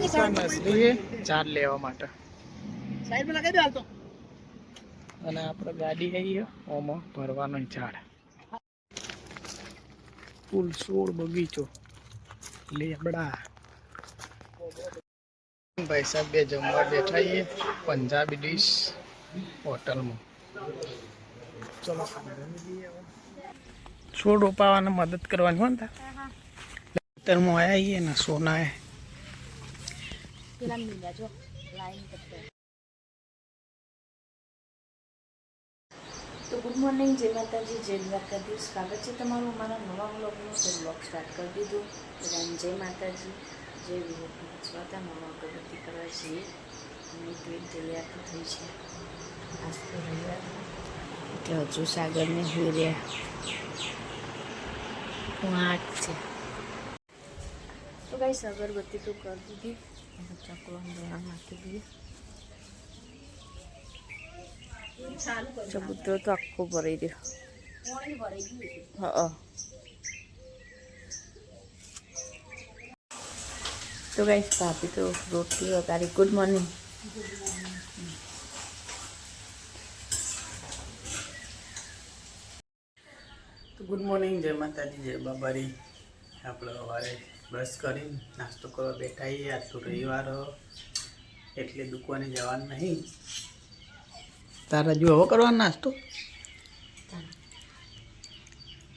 નસલી ચાર લેવા માટે સાઈડ માં લગાવી દે હાલ તો. અને આપણે ગાડી આવી ઓમાં ભરવાનો ઝાડ ફૂલ છોડ બગીચો લેબડા. ભાઈ સાહેબ બે જમવા બેઠા છીએ પંજાબી ડીશ હોટલમાં. ચલો છોડ રોપાવાને મદદ કરવાની હોય ને ખેતરમાં આવ્યા છીએ ને સોના તો ગુડ મોર્નિંગ, જય માતાજી, જય દ્વારકાધીશ. સ્વાગત છે તમારું અમારા નવા વ્લોગનું. તો વ્લોગ સ્ટાર્ટ કરી દીધું. બધાને જય માતાજી, જય વિવેકનાથ. સ્વાતા નવા અગરબત્તી કરવા છીએ અને ટ્રેન તૈયાર તો થઈ છે. આજ તો રવિવાર એટલે હજુ સાગરને હોઈ રહ્યા 8 છે. તો ગાઈસ અગરબત્તી તો કરી દીધી. ચકલાને દોણા નાખી દઈએ. ચબૂતરો તો આખો ભરાઈ રહ્યો. હા, તો ગાઈસ ભાભી તો રોટલી વગાડી. Good morning. તો ગુડ મોર્નિંગ, જય માતાજી, જય બાબારી. આપણે સવારે બ્રશ કરીને નાસ્તો કરવા બેઠા છીએ. આજ તો રવિવાર એટલે દુકાને જવાનું નહીં. તારા જો હવે કરવાનો નાસ્તો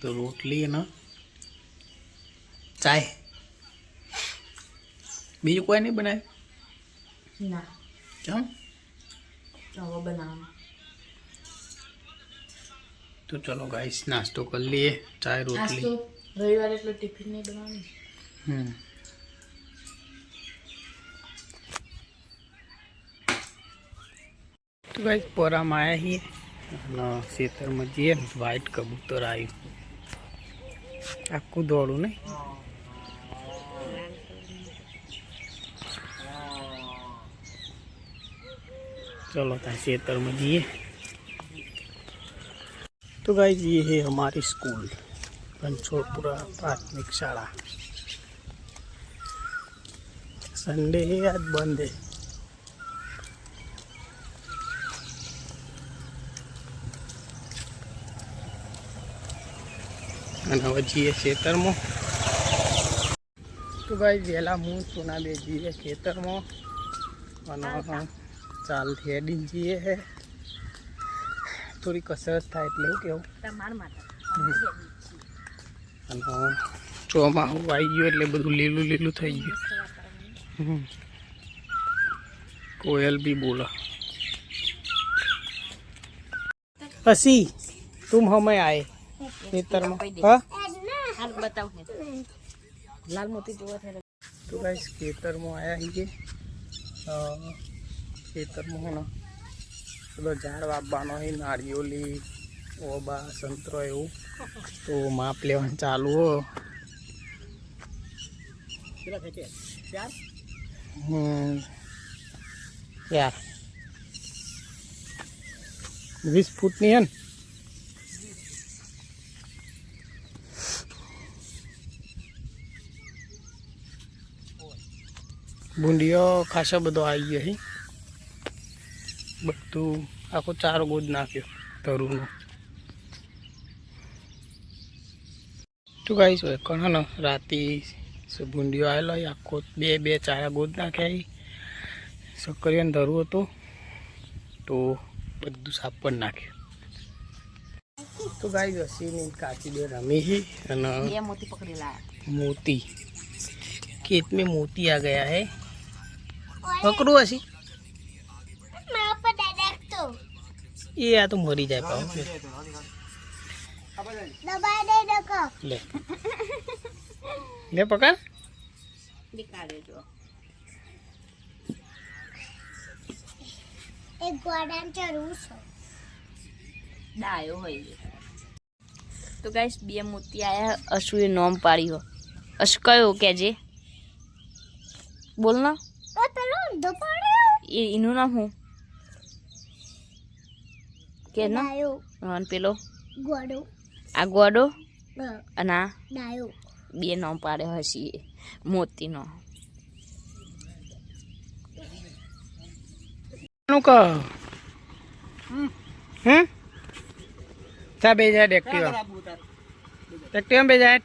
તો રોટલી ને ચાય, બીજું કોઈ નહીં બનાવે ના. કેમ? હવે બનાવવાનું. તો ચલો ગાઈસ નાસ્તો કરી લઈએ. ચાય રોટલી. રવિવારે એટલે ટિફિન નહીં બનાવવાનું. તો ગાઈસ પોરામાં આવ્યા છીએ અને ખેતરમાં જઈએ ને વ્હાઈટ કબૂતર આવ્યું આખું દોડું નહીં. चलो क्षेत्र में जिए. तो गाइस ये है हमारी स्कूल पंचोपुरा प्राथमिक शाला. संडे है आज बंद है. હવે જઈએ ખેતરમાં. તો ગાઈસ વહેલા હું સોના બે જઈએ ખેતરમાં અને ચાલ હેડીને જઈએ હે. થોડી કસરત થાય એટલે એવું કેવું. અને ચોમાસું આવી ગયું એટલે બધું લીલું લીલું થઈ ગયું. કોયલ બી બોલો. હસી तुम हमें आए खेतर में. हाँ लाल मोती जो है. तो गाइस खेतर में आया ही खेतर में है ना બધો ઝાડ વાવવાનો હોય નાળિયોલી ઓબા સંતરો એવું. તો માપ લેવાનું ચાલુ હો. યાર 20 ફૂટની હે ને. ભૂંડીઓ ખાસો બધો આવી ગયો છે. બધું આખો ચારો ગોદ નાખ્યો તરુનો. તો ગાઈસ હોય ઘણા રાતે ભૂંડીઓ આવેલો આખો બે ચારા ગોદ નાખ્યા. સક્કરિયાને ધરું હતું તો બધું સાફ પણ નાખ્યું. તો ગાઈસ હસીને કાચી બે રમી છે અને मोती पकड़ी लाया. मोती खेत में मोती आ गया है. पकड़ो हसी. ये आ तो मरी जाए पाओ. ले ले पकड़. दिखा दे जो एक गोडान चरू छो डायो હોય. તો ગાઈસ બે મોતી આયા. અશુએ નામ પાડ્યો. અશ કયો કેજે બોલ ના. તો પેલો ઊંધો પડ્યો એ એનું નામ હું કે ના. ડાયો અને પેલો ગોડો આ ગોડો ડાયો અને આ બે નામ પાડ્યો હશે મોતીનો. શું કહો ચા બે જાય એક્ટિવા બે જાય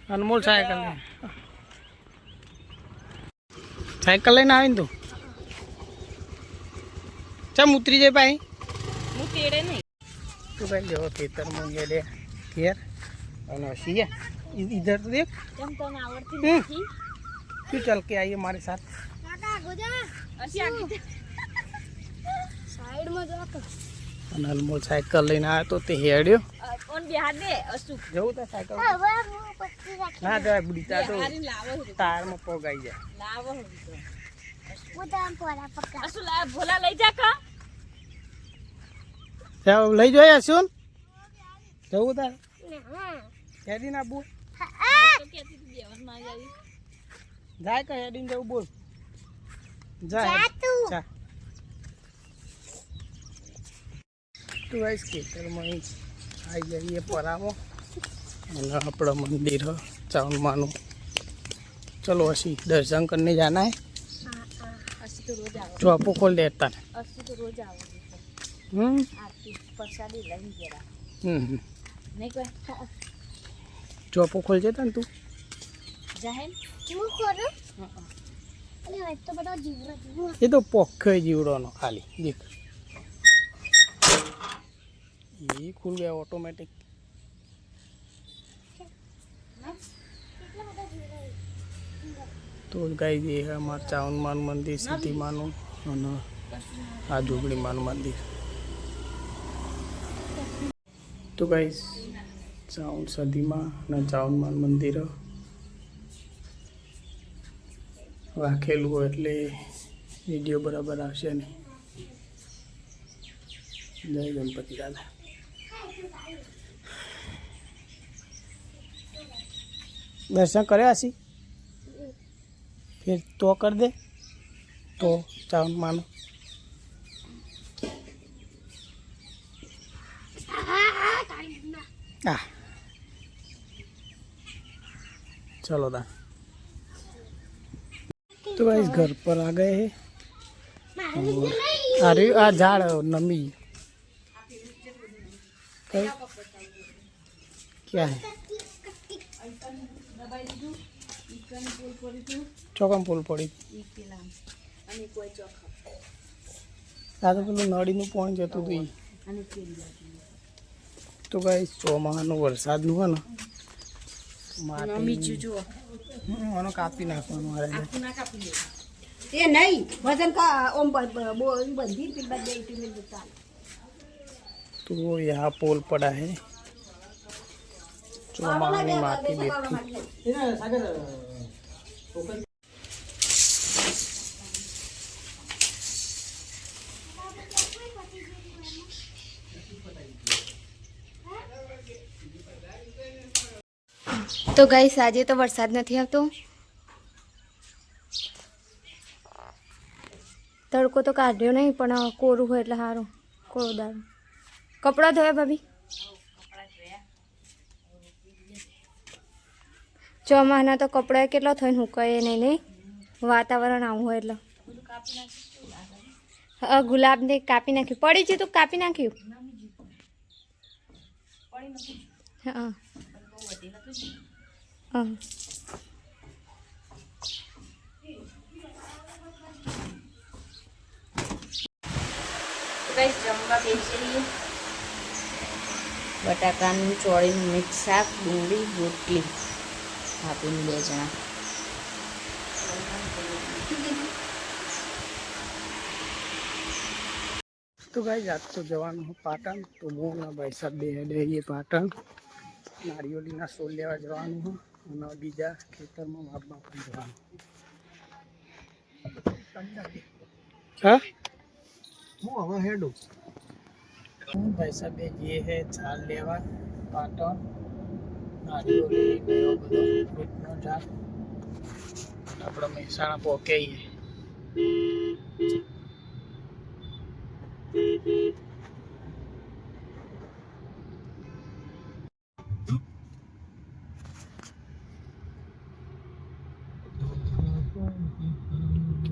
અનમોલ સાયકલ લઈને આવીને તું ચમ ઉતરી જાય ભાઈ હું તેડે નહીં તું ભાઈ જો ખેતરમાં ગયેલે ઘેર અને સિયા इधर तो देख કેમ તને આવડતી हम्म। નથી क्यों चल के आइए हमारे साथ અસી આગી સાઈડ માં જા અને અનમોલ સાયકલ લઈને આવ્યો તો તે હેડ્યો ઓન બિહાર દે અસુ જવું તો સાયકલ હવે હું પછી રાખી ના જવાય બુડીતા તો હારી લાવો ટાયરમાં પગાઈ જાય લાવો હું તામ પોરા પકા અસુ લા ભોલા લઈ જા કા જાવ લઈ જોયા શું જવું તાર હા હેડી ના બોલ તો કેતી તું દેવન માં આવી જાય કે હેડીને જવું બોલ જા જા તું જા તું આઈસ ખેતરમાં આવી જઈએ પરામો અને આપણા મંદિર ચાવનમાનું ચલો અસી દર્શન કરીને જાना है અસી તો રોજ આવો ચોપો ખોલ દેતા અસી તો રોજ આવો આરતી પ્રસાદી લઈને જરા નહીં કોઈ ચોપો ખોલ જતા ને તું જાહેર હું કરું અરે આ તો બડા જીવરા એ તો પોખે જીવડોનો ખાલી દેખ એ ખુલ ગયા ઓટોમેટિક તો ગાઈ ये है हमारा चावनमान मंदिर सिद्धि माનું અને આ જોગણી માનું મંદિર તો ગાઈસ ચાવન સદીમાં અને ચાવનમાન મંદિર રાખેલું હોય એટલે વિડીયો બરાબર આવશે નહીં જય ગણપતિ દાદા दर्शन करे आसी फिर तो कर दे तो चावल मानो चलो दा तो इस घर पर आ गए हैं अरे आ झाड़ नमी क्या है ચોકમ પુલ પડી આ તો પેલું નળીનું પાણી જતું હતું તો ગાઈસ ચોમાસાનું વરસાદનું હોય ને બીજું જુઓ આનો કાપી નાખવાનું મારે એ નહીં વજન કા ઓમ બંધી फिर बाद दे में दुकान तो यहाँ पोल पड़ा है ચોમાસાની માટી બેઠી તો ગાઈસ આજે તો વરસાદ નથી આવતો તડકો તો કાઢ્યો નહીં પણ કોરું હોય એટલે સારું કોરો દારૂ કપડાં ધોયા ભાભી ચોમાના તો કપડાં કેટલો થઈને હુકાય નહીં વાતાવરણ આવું હોય એટલે ગુલાબને કાપી નાખ્યું પડી છે તો કાપી નાખ્યું હા હા ગાઈસ જમવા બેસી રહીએ બટાકાનું ચોળીનું મિક્સ શાક ડુંગળી રોટલી આપીને 2 જણા तो गाइस आज तो जवान हूँ पाटन तो वो ना भाई सब दे ये पाटन नारियोलीना सोल लेवा जवान हूँ और बीजा खेतर में बाप बाप जवान हाँ હું હવે હેડું भाई साहब ये है झाल लेवा पाटन नारियोली नयो बधो फ्रूटनो झाल अपना મહેસાણા પોકે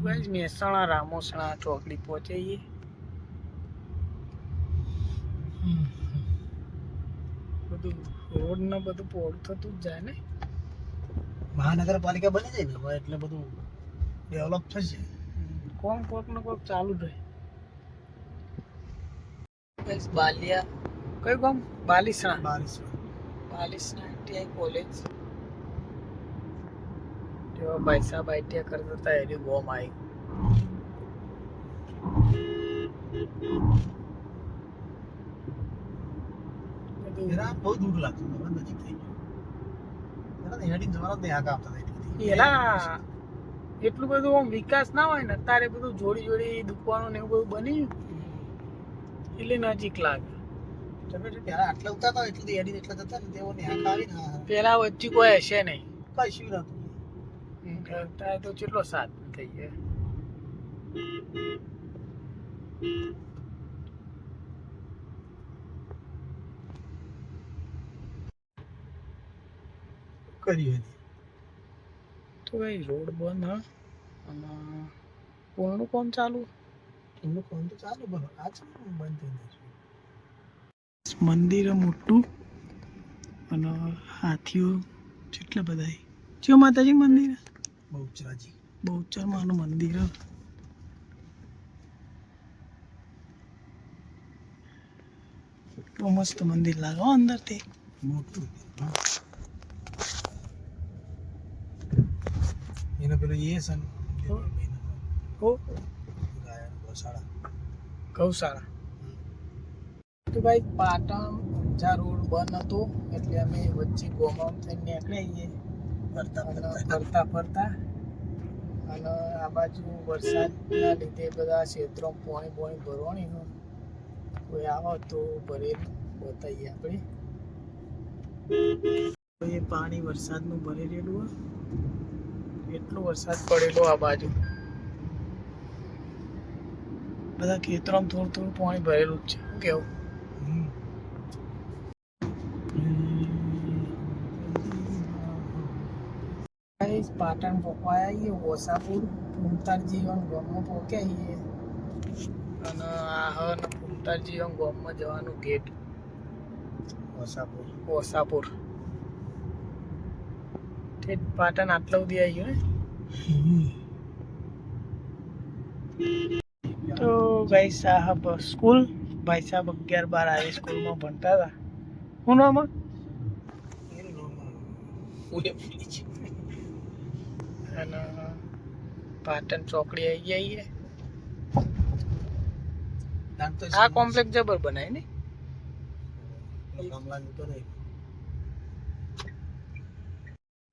ગાઈસ મહેસાણા રામોસણા ચોકડી પહોંચે છીએ. બધું રોડ ને બધું પોળું થતું જ જાય ને. મહાનગરપાલિકા બની જાય ને હવે એટલે બધું ડેવલપ થશે. કોક ને કોક ચાલુ રહે. ગાઈસ બાલિયા કયું ગામ? બાલિસણા. બાલિસણા ITI કોલેજ. તેઓ ભાઈ સાહેબ ITI કરતા હતા એની ગોમ આવી. એના બહુ દૂર લાગતું હવે નજીક થઈ ગયું. એના હેડિંગ જવાના જ નહીં આગળ આવતા એટલી. એલા એટલું બધું આમ વિકાસ ના હોય ને અત્યારે બધું જોડી દુકાનો ને એવું બધું બની એટલે નજીક લાગે. તમે જો પહેલા આટલા ઉતારતા હોય એટલે હેડિંગ એટલા જતા ને તેઓ ને આગળ આવીને પેલા વચ્ચે કોઈ હશે નહીં. કશું નતું. અત્યારે તો કેટલો સાથ થઈ ગયો. કર્યું તો ભાઈ રોડ બંધ હા અને પુલનું કામ ચાલુ. એમનું કામ તો ચાલુ બનો આ છે બંધ થઈ ગયું. મંદિર મોટું અને હાથીઓ કેટલા બધા. જો માતાજી મંદિર બહુચર માનું મંદિર. બહુ મસ્ત મંદિર લાગે અંદરથી મોટું. એનો પેલો એ છે ને ઓ ગૌશાળા. ગૌશાળા. તો ભાઈ પાટણ ઊંઝા રોડ બંધ હતો એટલે અમે વચ્ચે ગોમામ થઈને નીકળ્યા ફરતા અને આ બાજુ વરસાદના લીધે બધા ક્ષેત્રોમાં પોણી ભરવાની હોય. કોઈ આવો તો ભરેલું બતાવીએ આપણે. એ પાણી વરસાદનું ભરી રહેલું હોય. એટલો વરસાદ પડેલો આ બાજુ બધા ખેતરોમાં થોડું પાણી ભરેલું જ છે. શું કેવું? પાટણ પોકવાયા આવીએ ઓસાપુર ફૂમતારજી ગામમાં પોક્યા આવીએ અને આ ફૂમતારજી ગામમાં જવાનું ગેટ ઓસાપુર. ઠેઠ પાટણ આટલા સુધી આવી ગયું ને. તો ભાઈ સાહેબ સ્કૂલ ભાઈ સાહેબ 11-12 આવી સ્કૂલમાં ભણતા હતા. શું નામ? અને પાટણ ચોકડી આવી જઈએ. આ કોમ્પ્લેક્સ જબર બનાય ને.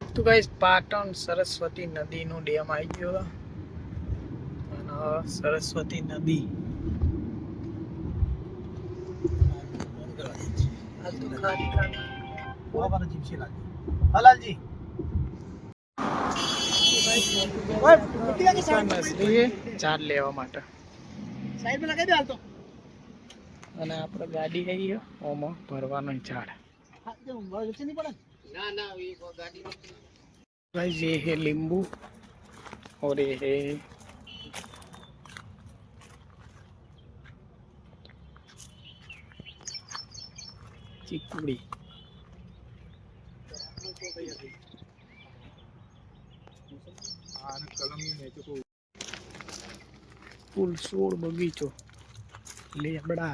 તો ગાઈસ પાટણ સરસ્વતી નદીનો ડેમ આવી ગયો અને સરસ્વતી નદી હલાલજી ચાર લેવા માટે સાઈડ માં લગાવી દે હાલ તો. અને આપણે ગાડી આવી ઓમાં ભરવાનો ઝાડ. गाइस ये है नींबू और ये है चिकुड़ी. फूल सोड़ बगीचो लेबड़ा.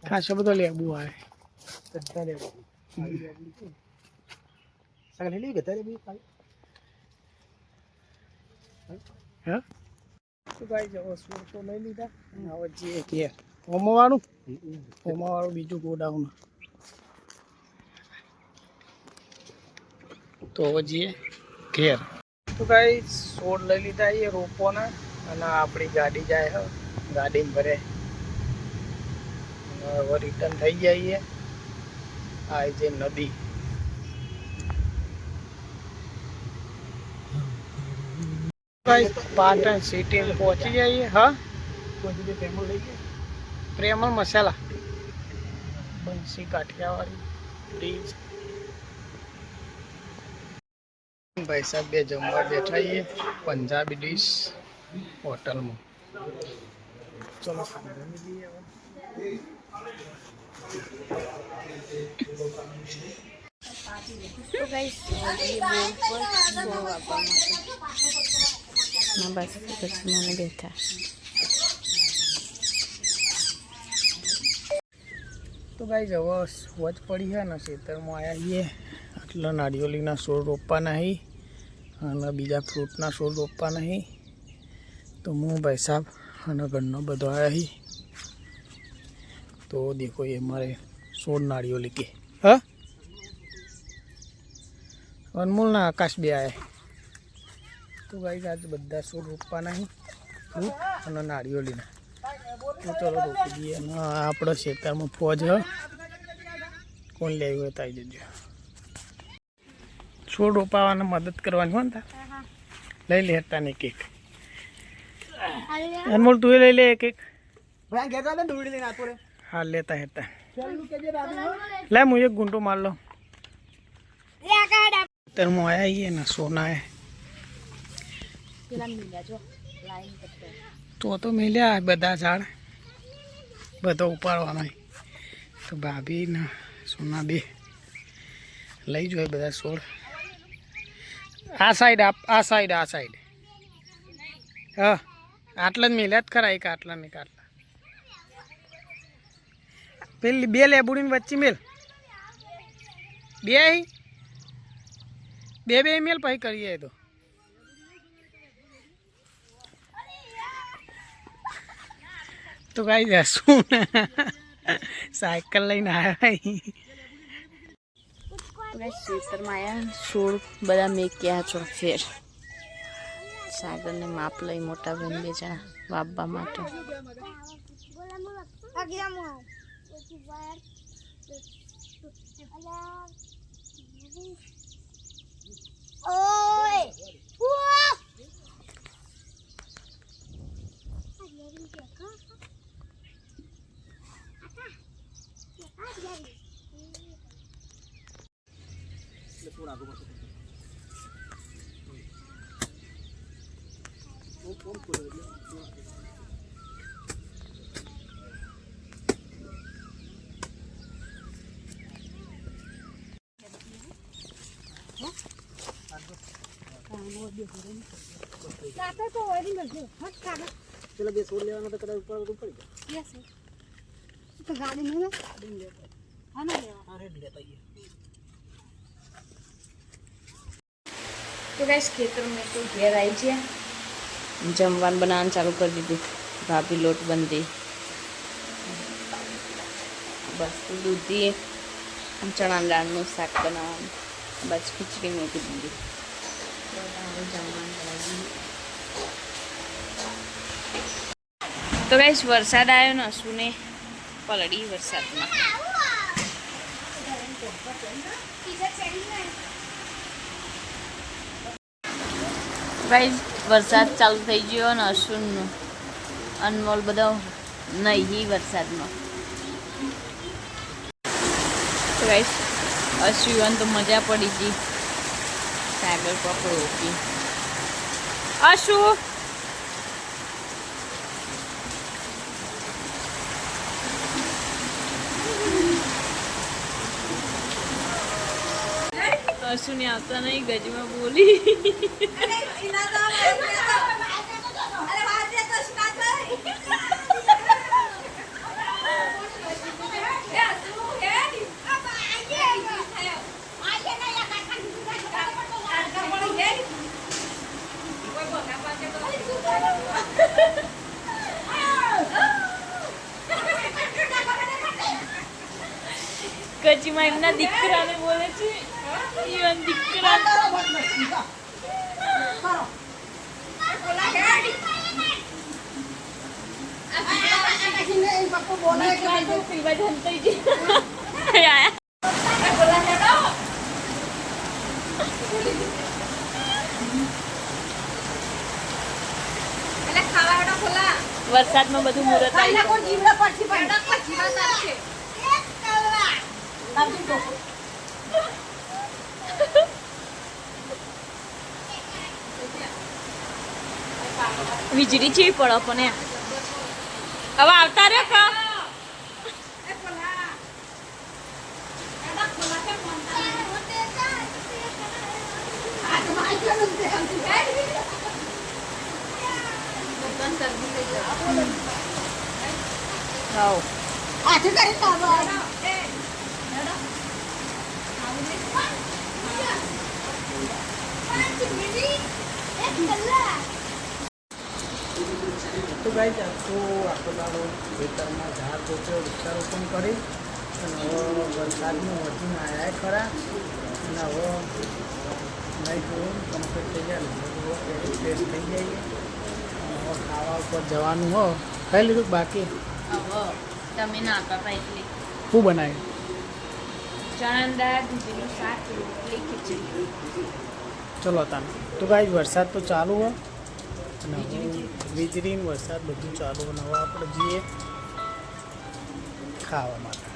ખાસો બધો લેબુ આવે. તો ભાઈ જવો સૂર તો લઈ લીધા. હવે જઈએ ઘેર. ઓમાવાળું બીજું ગોડાઉન. તો હવે જઈએ ઘેર. તો ભાઈ છોડ લઈ લીધા એ રોપોના અને આપણી ગાડી જાય ગાડીમાં ભરે. હવે રિટર્ન થઈ જઈએ. આ જે નદી પાટણ સિટી પહોંચી જઈએ. હા પ્રેમલ મસાલા બંસી કાઠિયાવાડી બ્રિજ. ભાઈ સાહેબ બે જમવા બેઠા છીએ પંજાબી ડીશ હોટલમાં. ચલો ખાઈ લઈએ હવે. તો ગાઈસ એ બોર્ડ પર છોડ વાપરવા માટે બસ પછી મને બેઠા. તો ગાઈસ હવે વચ પડી છે ને ખેતરમાં આવ્યા છીએ. આટલા નારિયેળીના છોડ રોપવાના હી અને બીજા ફ્રૂટના છોડ રોપવાના હી. તો હું ભાઈ સાહેબ અને ઘરનો બધો આવ્યા હી. તો દેખો એ મારે છોડ નારિયેળી કે હા અનમોલના આકાશ બે આવ્યા. તો ગાઈસ આજે બધા છોડ રોપવાના હી ફ્રૂટ અને નારિયેળીના. તો ચલો રોપી દઈએ અને આપણે ખેતરમાં ફોજ કોણ લેવું હોય તો આવી જજો. છોડ રોપાવાને મદદ કરવાની હોય ને તા લઈ લે હેતા ને કેક. અનમોલ તું લઈ લે એક એક. હા લેતા હેતા લે હું એક ગુંટો માર લો. ખેતરમાં આવ્યા છીએ ને સોના તો મિલ્યા બધા ઝાડ બધો ઉપાડવાનો. તો ભાભી ને સોના બે લઈ જોઈએ બધા છોડ. આ સાઈડ આ સાઈડ આ સાઈડ હા આટલા જ મિલ્યા જ ખરા. એક આટલા ને એક આટલા પેલી બે લેબુડીની વચ્ચે મેલ બે બે મેલ પછી કરીએ. તો ગાઈ જશું સાયકલ લઈને આવ્યા. ખેતરમાં આવ્યા છોડ બધા મેક્યા છો ફેર. સાગરને માપ લઈ મોટા બહેન બે જણા વાવવા માટે. પેલા બે છોડ લેવાના તો કદાચ ઉપર પડી જાય. તો ગાડી નહીં તો ગાઈસ ખેતર મેં તો ઘેર આવી છે. જમવાનું બનાવવાનું ચાલુ કરી દીધું. ભાભી લોટ બંધી બસ દૂધી ચણા દાળનું શાક બનાવવાનું. બસ ખીચડી મૂકી દીધી. તો ગાઈસ વરસાદ આવ્યો ને સુને પલડી વરસાદમાં. ગાઈસ વરસાદ ચાલુ થઈ ગયો ને અશ્વિનનું અનમોલ બધો નહીં વરસાદમાં. તો ગાઈસ અશ્વિન તો મજા પડી ગઈ. સાગર પકડો રોકી અશુ અશુ ને આવતા નહીં ગજમાં બોલી. કચીમાં એમના દીકરાને બોલે છે. દીકરા વરસાદમાં બધું મુહૂર્ત આવી. વીજળી ચેવી પડે પણ હવે આવતા રે કા હાથે કરી ખાવા તો ગાઈસ આખો આખો દાડો ખેતરમાં ઝાડ રોપ્યો વૃક્ષારોપણ કરી અને હવે વરસાદનું વધીને આવ્યા ખરા અને હવે નહીં જોયું કમ્પ્લીટ થઈ ગયા ફ્રેશ થઈ જઈએ અને હવે ખાવા ઉપર જવાનું હો ખાઈ લીધું બાકી તમે ના કરતા એટલે શું બનાવ્યું ચણા દાળ દૂધીનું શાક રોટલી ખીચડી ચલો તાને તો ગાઈસ વરસાદ તો ચાલુ હોય અને વીજળી ને વરસાદ બધું ચાલુ હોય. હવે આપણે જઈએ ખાવા માટે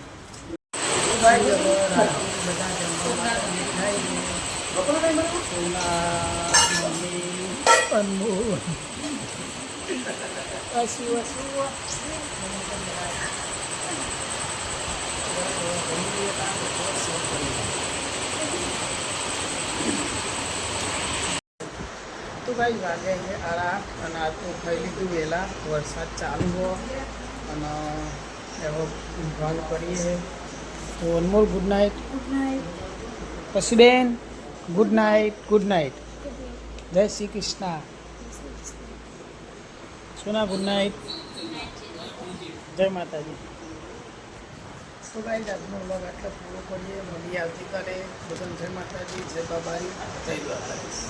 બધા જમવા માટે મીઠાઈ સોના મમ્મી અનમોલ તો ભાઈ વાગે છે 8:30 અને આ તો ખાઈ લીધું વહેલા વરસાદ ચાલુ હો અને એવો ઊંઘવાનું કરીએ તો અનમોલ ગુડ નાઇટ. પછી બેન ગુડ નાઇટ. Good night. જય શ્રી કૃષ્ણ. સોના ગુડ નાઇટ. જય માતાજી. તો ભાઈ આજનો વ્લોગ આટલો પૂરો કરીએ. મળીએ આવતીકાલે. બધાને જય માતાજી, જય બાબારી, જય દ્વારકાધીશ.